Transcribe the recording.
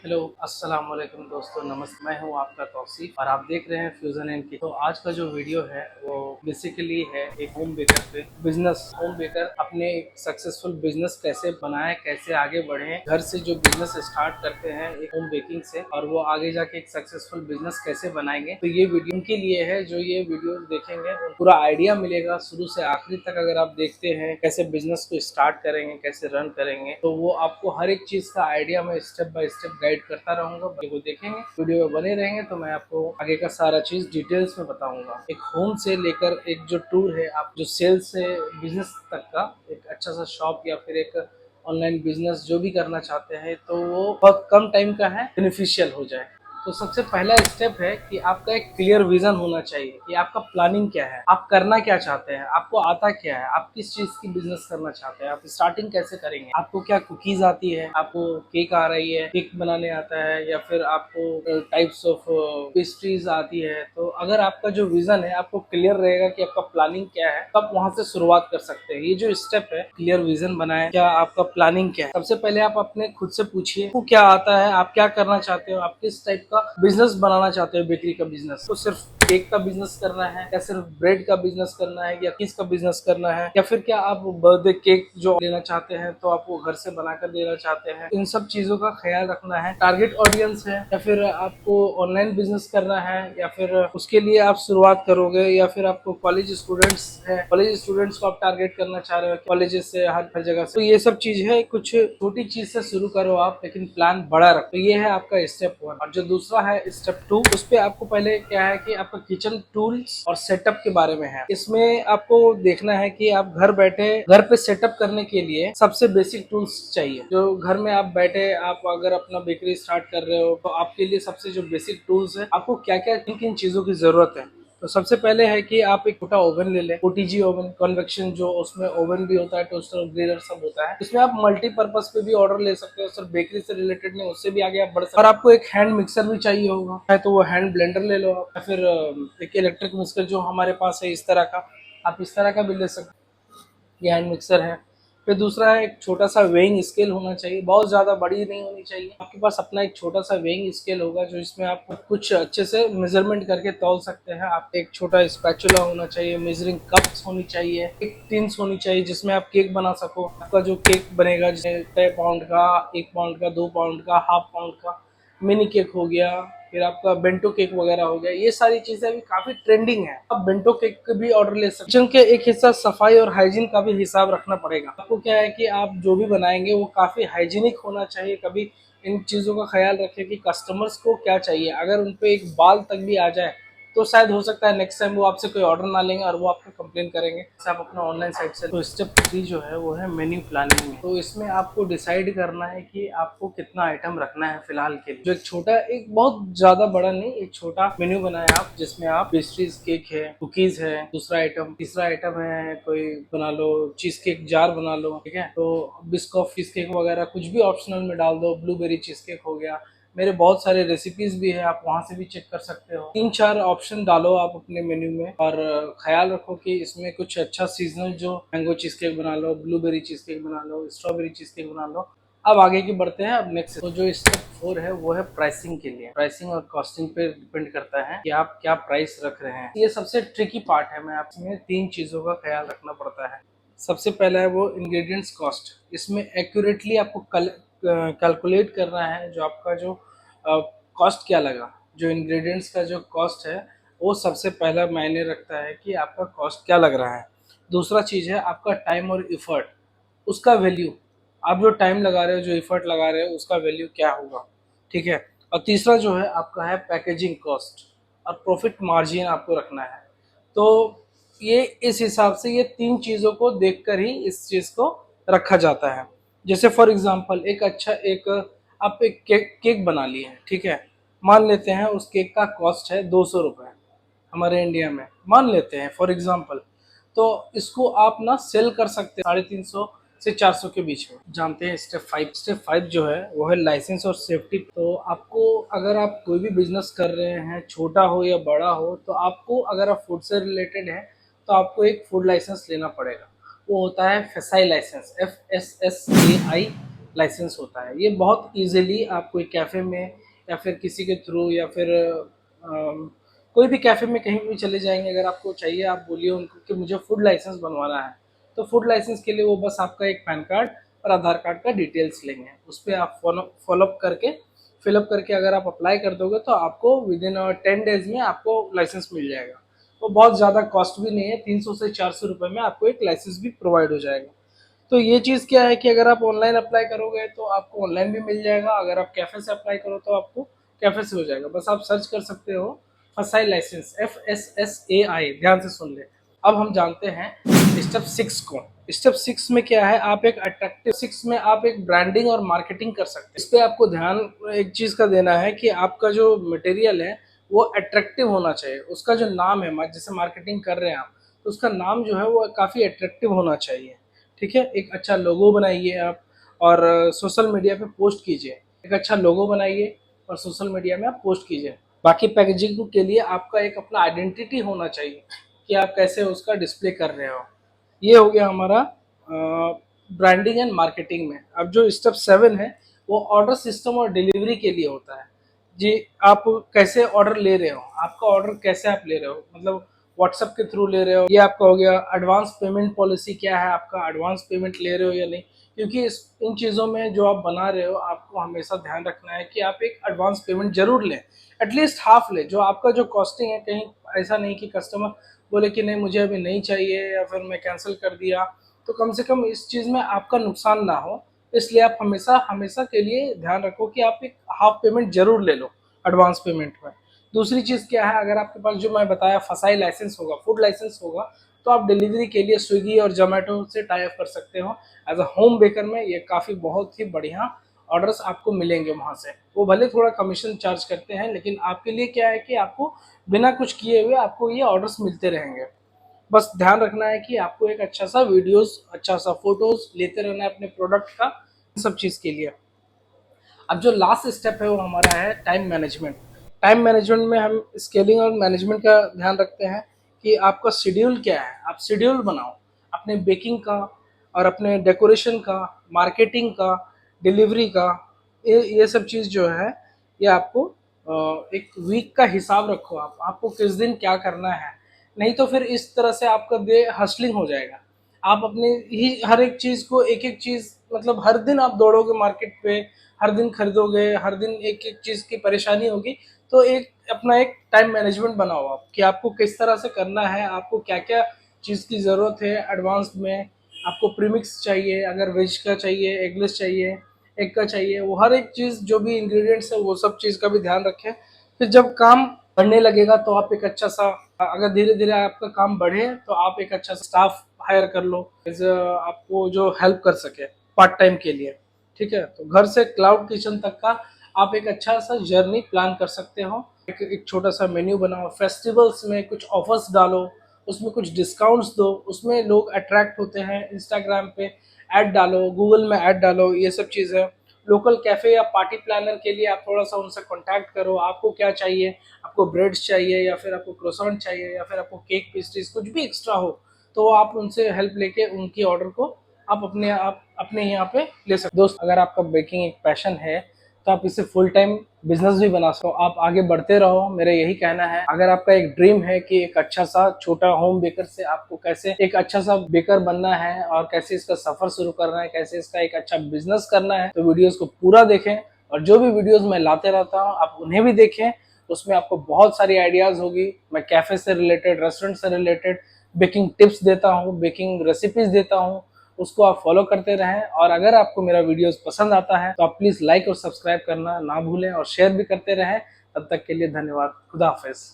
Hello अस्सलाम वालेकुम दोस्तों, नमस्ते। मैं हूं आपका तौसीफ और आप देख रहे हैं फ्यूजन एंड की। तो आज का जो वीडियो है वो बेसिकली है एक होम बेकर पे बिजनेस। होम बेकर अपने एक सक्सेसफुल बिजनेस कैसे बनाए, कैसे आगे बढ़े, घर से जो बिजनेस स्टार्ट करते हैं एक होम बेकिंग से, और वो आगे जाके एक सक्सेसफुल बिजनेस कैसे बनाएंगे। तो ये वीडियो उनके लिए है जो ये वीडियो देखेंगे, पूरा आइडिया मिलेगा शुरू से आखिरी तक। अगर आप देखते हैं कैसे बिजनेस को स्टार्ट करेंगे, कैसे रन करेंगे, तो वो आपको हर एक चीज का आइडिया में स्टेप बाय स्टेप गाइड करता रहूंगा। वीडियो को देखेंगे, वीडियो में बने रहेंगे तो मैं आपको आगे का सारा चीज डिटेल्स में बताऊंगा। एक होम से लेकर एक जो टूर है, आप जो सेल्स से बिजनेस तक का एक अच्छा सा शॉप या फिर एक ऑनलाइन बिजनेस जो भी करना चाहते हैं, तो वो बहुत कम टाइम का है, बेनिफिशियल हो जाए। तो सबसे पहला स्टेप है कि आपका एक क्लियर विजन होना चाहिए कि आपका प्लानिंग क्या है, आप करना क्या चाहते हैं, आपको आता क्या है, आप किस चीज की बिजनेस करना चाहते हैं, आप स्टार्टिंग कैसे करेंगे, आपको क्या कुकीज आती है, आपको केक आ रही है, केक बनाने आता है, या फिर आपको टाइप्स ऑफ पेस्ट्रीज आती है। तो अगर आपका जो विजन है आपको क्लियर रहेगा कि आपका प्लानिंग क्या है, तब वहां से शुरुआत कर सकते हैं। ये जो स्टेप है, क्लियर विजन बनाए, क्या आपका प्लानिंग क्या है। सबसे पहले आप अपने खुद से पूछिए आपको क्या आता है, आप क्या करना चाहते हो, आप किस टाइप का बिजनेस बनाना चाहते हो। बेकरी का बिजनेस तो सिर्फ केक का बिजनेस करना है, या सिर्फ ब्रेड का बिजनेस करना है, या किस का बिजनेस करना है, या फिर क्या आप बर्थडे केक जो लेना चाहते हैं तो आप वो घर से बनाकर देना चाहते हैं। इन सब चीजों का ख्याल रखना है। टारगेट ऑडियंस है, या फिर आपको ऑनलाइन बिजनेस करना है, या फिर उसके लिए आप शुरुआत करोगे, या फिर आपको कॉलेज स्टूडेंट्स है, कॉलेज स्टूडेंट्स को आप टारगेट करना चाह रहे हो कॉलेजेस से, हर जगह से। तो ये सब चीज है, कुछ छोटी चीज से शुरू करो आप, लेकिन प्लान बड़ा रखो। तो ये है आपका स्टेप 1। और जो दूसरा है स्टेप 2, उस पे आपको पहले क्या है कि आपका किचन टूल्स और सेटअप के बारे में है। इसमें आपको देखना है कि आप घर बैठे घर पे सेटअप करने के लिए सबसे बेसिक टूल्स चाहिए। जो घर में आप बैठे, आप अगर अपना बेकरी स्टार्ट कर रहे हो, तो आपके लिए सबसे जो बेसिक टूल्स है, आपको क्या क्या किन किन चीजों की जरूरत है। तो सबसे पहले है कि आप एक छोटा ओवन ले लें, ओटीजी ओवन, कन्वेक्शन, जो उसमें ओवन भी होता है, टोस्टर ग्रिलर सब होता है। इसमें आप मल्टीपर्पज पे भी ऑर्डर ले सकते हो, सिर्फ बेकरी से रिलेटेड नहीं, उससे भी आगे आप बढ़ सकते हो। और आपको एक हैंड मिक्सर भी चाहिए होगा, है तो वो हैंड ब्लेंडर ले लो आप, या फिर एक इलेक्ट्रिक मिक्सर जो हमारे पास है इस तरह का, आप इस तरह का भी ले सकते हो। ये हैंड मिक्सर है। फिर दूसरा है एक छोटा सा वेइंग स्केल होना चाहिए, बहुत ज्यादा बड़ी नहीं होनी चाहिए। आपके पास अपना एक छोटा सा वेइंग स्केल होगा, जो इसमें आप कुछ अच्छे से मेजरमेंट करके तौल सकते हैं। आप एक छोटा स्पैचुला होना चाहिए, मेजरिंग कप्स होनी चाहिए, एक टिन्स होनी चाहिए जिसमें आप केक बना सको। आपका जो केक बनेगा, जैसे 6 पाउंड का, 1 पाउंड का, 2 पाउंड का, हाफ पाउंड का मिनी केक हो गया, फिर आपका बेंटो केक वगैरह हो गया। ये सारी चीजें अभी काफी ट्रेंडिंग है। आप बेंटो केक का भी ऑर्डर ले सकते हैं। किचन के एक हिस्सा सफाई और हाइजीन का भी हिसाब रखना पड़ेगा। आपको क्या है कि आप जो भी बनाएंगे वो काफी हाइजीनिक होना चाहिए। कभी इन चीजों का ख्याल रखें कि कस्टमर्स को क्या चाहिए। अगर उनपे एक बाल तक भी आ जाए तो शायद हो सकता है नेक्स्ट टाइम वो आपसे कोई ऑर्डर ना लेंगे और वो आपको कंप्लेन करेंगे। जैसे आप अपना ऑनलाइन साइट से। तो स्टेप 3 जो है वो है मेन्यू प्लानिंग में। तो इसमें आपको डिसाइड करना है कि आपको कितना आइटम रखना है फिलहाल के लिए। जो एक छोटा, एक बहुत ज्यादा बड़ा नहीं, एक छोटा मेन्यू बनाए आप, जिसमें आप पेस्ट्रीज, केक है, कुकीज है, दूसरा आइटम, तीसरा आइटम है कोई बना लो चीज केक जार बना लो, ठीक है। तो बिस्कॉफ चीज केक वगैरह कुछ भी ऑप्शनल में डाल दो, ब्लूबेरी चीज केक हो गया। मेरे बहुत सारे रेसिपीज भी है, आप वहां से भी चेक कर सकते हो। 3-4 ऑप्शन डालो आप अपने मेन्यू में, और ख्याल रखो कि इसमें कुछ अच्छा सीजनल, जो मैंगो चीज केक बना लो, ब्लूबेरी चीज केक बना लो, स्ट्रॉबेरी चीज केक बना लो। अब आगे की बढ़ते हैं। अब नेक्स्ट तो जो स्टेप 4 है वो है प्राइसिंग के लिए। प्राइसिंग और कॉस्टिंग पे डिपेंड करता है कि आप क्या प्राइस रख रहे हैं। ये सबसे ट्रिकी पार्ट है। मैं आपसे 3 चीजों का ख्याल रखना पड़ता है। सबसे पहला है वो इंग्रेडिएंट्स कॉस्ट। इसमें एक्यूरेटली आपको कैलकुलेट करना है जो आपका जो कॉस्ट क्या लगा। जो इंग्रेडिएंट्स का जो कॉस्ट है वो सबसे पहला मायने रखता है कि आपका कॉस्ट क्या लग रहा है। दूसरा चीज़ है आपका टाइम और इफर्ट, उसका वैल्यू। आप जो टाइम लगा रहे हो, जो इफर्ट लगा रहे हो, उसका वैल्यू क्या होगा, ठीक है। और तीसरा जो है आपका है पैकेजिंग कॉस्ट और प्रॉफिट मार्जिन आपको रखना है। तो ये इस हिसाब से ये 3 चीज़ों को देखकर ही इस चीज़ को रखा जाता है। जैसे फॉर एग्जांपल एक अच्छा एक आप एक केक बना लिए हैं, ठीक है। मान लेते हैं उस केक का कॉस्ट है 200 रुपये हमारे इंडिया में, मान लेते हैं फॉर एग्जांपल। तो इसको आप ना सेल कर सकते हैं 350 से 400 के बीच में। जानते हैं स्टेप 5। स्टेप 5 जो है वो है लाइसेंस और सेफ्टी। तो आपको, अगर आप कोई भी बिजनेस कर रहे हैं, छोटा हो या बड़ा हो, तो आपको, अगर आप फूड से रिलेटेड है, तो आपको एक फूड लाइसेंस लेना पड़ेगा। वो होता है फेसाई लाइसेंस, FSSAI लाइसेंस होता है। ये बहुत इजीली आप कोई कैफ़े में या फिर किसी के थ्रू या फिर कोई भी कैफ़े में कहीं भी चले जाएंगे, अगर आपको चाहिए आप बोलिए उनको कि मुझे फूड लाइसेंस बनवाना है, तो फूड लाइसेंस के लिए वो बस आपका एक पैन कार्ड और आधार कार्ड का डिटेल्स लेंगे। उस पर आप फॉलोअप करके फिलअप करके अगर आप अप्लाई कर दोगे तो आपको विद इन 10 डेज में आपको लाइसेंस मिल जाएगा। वो बहुत ज़्यादा कॉस्ट भी नहीं है, 300 से 400 रुपये में आपको एक लाइसेंस भी प्रोवाइड हो जाएगा। तो ये चीज़ क्या है कि अगर आप ऑनलाइन अप्लाई करोगे तो आपको ऑनलाइन भी मिल जाएगा, अगर आप कैफ़े से अप्लाई करो तो आपको कैफ़े से हो जाएगा। बस आप सर्च कर सकते हो फसाई लाइसेंस, FSSAI, ध्यान से सुन ले। अब हम जानते हैं स्टेप 6 को। स्टेप 6 में क्या है, आप एक अट्रैक्टिव 6 में आप एक ब्रांडिंग और मार्केटिंग कर सकते हैं। इस पे आपको ध्यान एक चीज़ का देना है कि आपका जो मटेरियल है वो अट्रैक्टिव होना चाहिए। उसका जो नाम है, जैसे मार्केटिंग कर रहे हैं आप, तो उसका नाम जो है वो काफ़ी अट्रैक्टिव होना चाहिए। ठीक है, एक अच्छा लोगो बनाइए आप और सोशल मीडिया पे पोस्ट कीजिए। एक अच्छा लोगो बनाइए और सोशल मीडिया में आप पोस्ट कीजिए। बाकी पैकेजिंग के लिए आपका एक अपना आइडेंटिटी होना चाहिए कि आप कैसे उसका डिस्प्ले कर रहे हो। ये हो गया हमारा ब्रांडिंग एंड मार्केटिंग में। अब जो स्टेप 7 है वो ऑर्डर सिस्टम और डिलीवरी के लिए होता है। जी, आप कैसे ऑर्डर ले रहे हो, आपका ऑर्डर कैसे आप ले रहे हो, मतलब व्हाट्सएप के थ्रू ले रहे हो, ये आपका हो गया। एडवांस पेमेंट पॉलिसी क्या है आपका, एडवांस पेमेंट ले रहे हो या नहीं, क्योंकि इन चीज़ों में जो आप बना रहे हो आपको हमेशा ध्यान रखना है कि आप एक एडवांस पेमेंट जरूर लें, एटलीस्ट हाफ ले। जो आपका जो कॉस्टिंग है, कहीं ऐसा नहीं कि कस्टमर बोले कि नहीं मुझे अभी नहीं चाहिए या फिर मैं कैंसिल कर दिया, तो कम से कम इस चीज़ में आपका नुकसान ना हो। इसलिए आप हमेशा हमेशा के लिए ध्यान रखो कि आप एक हाफ पेमेंट जरूर ले लो एडवांस पेमेंट में। दूसरी चीज़ क्या है, अगर आपके पास जो मैं बताया फसाई लाइसेंस होगा, फूड लाइसेंस होगा, तो आप डिलीवरी के लिए स्विगी और जोमेटो से टाई अप कर सकते हो। एज अ होम बेकर में ये काफ़ी बहुत ही बढ़िया ऑर्डर्स आपको मिलेंगे वहाँ से। वो भले थोड़ा कमीशन चार्ज करते हैं, लेकिन आपके लिए क्या है कि आपको बिना कुछ किए हुए आपको ये ऑर्डर्स मिलते रहेंगे। बस ध्यान रखना है कि आपको एक अच्छा सा वीडियोस, अच्छा सा फोटोज लेते रहना है अपने प्रोडक्ट का, सब चीज़ के लिए। अब जो लास्ट स्टेप है वो हमारा है टाइम मैनेजमेंट। टाइम मैनेजमेंट में हम स्केलिंग और मैनेजमेंट का ध्यान रखते हैं कि आपका शेड्यूल क्या है। आप शेड्यूल बनाओ अपने बेकिंग का और अपने डेकोरेशन का, मार्केटिंग का, डिलीवरी का। ये सब चीज़ जो है ये आपको एक वीक का हिसाब रखो। आपको किस दिन क्या करना है, नहीं तो फिर इस तरह से आपका डे हसलिंग हो जाएगा। आप अपने ही हर एक चीज़ को एक एक चीज़, मतलब हर दिन आप दौड़ोगे मार्केट पे, हर दिन खरीदोगे, हर दिन एक एक चीज़ की परेशानी होगी। तो एक अपना एक टाइम मैनेजमेंट बनाओ आप कि आपको किस तरह से करना है, आपको क्या क्या चीज़ की ज़रूरत है एडवांस में। आपको प्रीमिक्स चाहिए, अगर वेज का चाहिए, एगलेस चाहिए, एग का चाहिए, वो हर एक चीज़ जो भी इंग्रेडिएंट्स है वो सब चीज़ का भी ध्यान रखें। फिर जब काम बढ़ने लगेगा तो आप एक अच्छा सा, अगर धीरे धीरे आपका काम बढ़े तो आप एक अच्छा स्टाफ हायर कर लो आपको जो हेल्प कर सके पार्ट टाइम के लिए। ठीक है, तो घर से क्लाउड किचन तक का आप एक अच्छा सा जर्नी प्लान कर सकते हो। एक छोटा सा मेन्यू बनाओ, फेस्टिवल्स में कुछ ऑफर्स डालो, उसमें कुछ डिस्काउंट्स दो, उसमें लोग अट्रैक्ट होते हैं। इंस्टाग्राम पे ऐड डालो, गूगल में ऐड डालो, ये सब चीज़ें। लोकल कैफ़े या पार्टी प्लानर के लिए आप थोड़ा सा उनसे कांटेक्ट करो, आपको क्या चाहिए, आपको ब्रेड्स चाहिए या फिर आपको क्रोसेंट चाहिए या फिर आपको केक पेस्ट्रीज कुछ भी एक्स्ट्रा हो, तो आप उनसे हेल्प लेके उनकी ऑर्डर को आप अपने यहाँ पे ले सकते हो। दोस्त, अगर आपका बेकिंग एक पैशन है तो आप इसे फुल टाइम बिजनेस भी बना सकते हो। आप आगे बढ़ते रहो, मेरा यही कहना है। अगर आपका एक ड्रीम है कि एक अच्छा सा छोटा होम बेकर से आपको कैसे एक अच्छा सा बेकर बनना है और कैसे इसका सफर शुरू करना है, कैसे इसका एक अच्छा बिजनेस करना है, तो वीडियोस को पूरा देखें। और जो भी वीडियोस मैं लाते रहता हूँ आप उन्हें भी देखें, उसमें आपको बहुत सारी आइडियाज होगी। मैं कैफे से रिलेटेड, रेस्टोरेंट से रिलेटेड बेकिंग टिप्स देता हूँ, बेकिंग रेसिपीज देता हूँ, उसको आप फॉलो करते रहें। और अगर आपको मेरा वीडियोस पसंद आता है तो आप प्लीज़ लाइक और सब्सक्राइब करना ना भूलें और शेयर भी करते रहें। तब तक के लिए धन्यवाद। खुदा हाफिज़।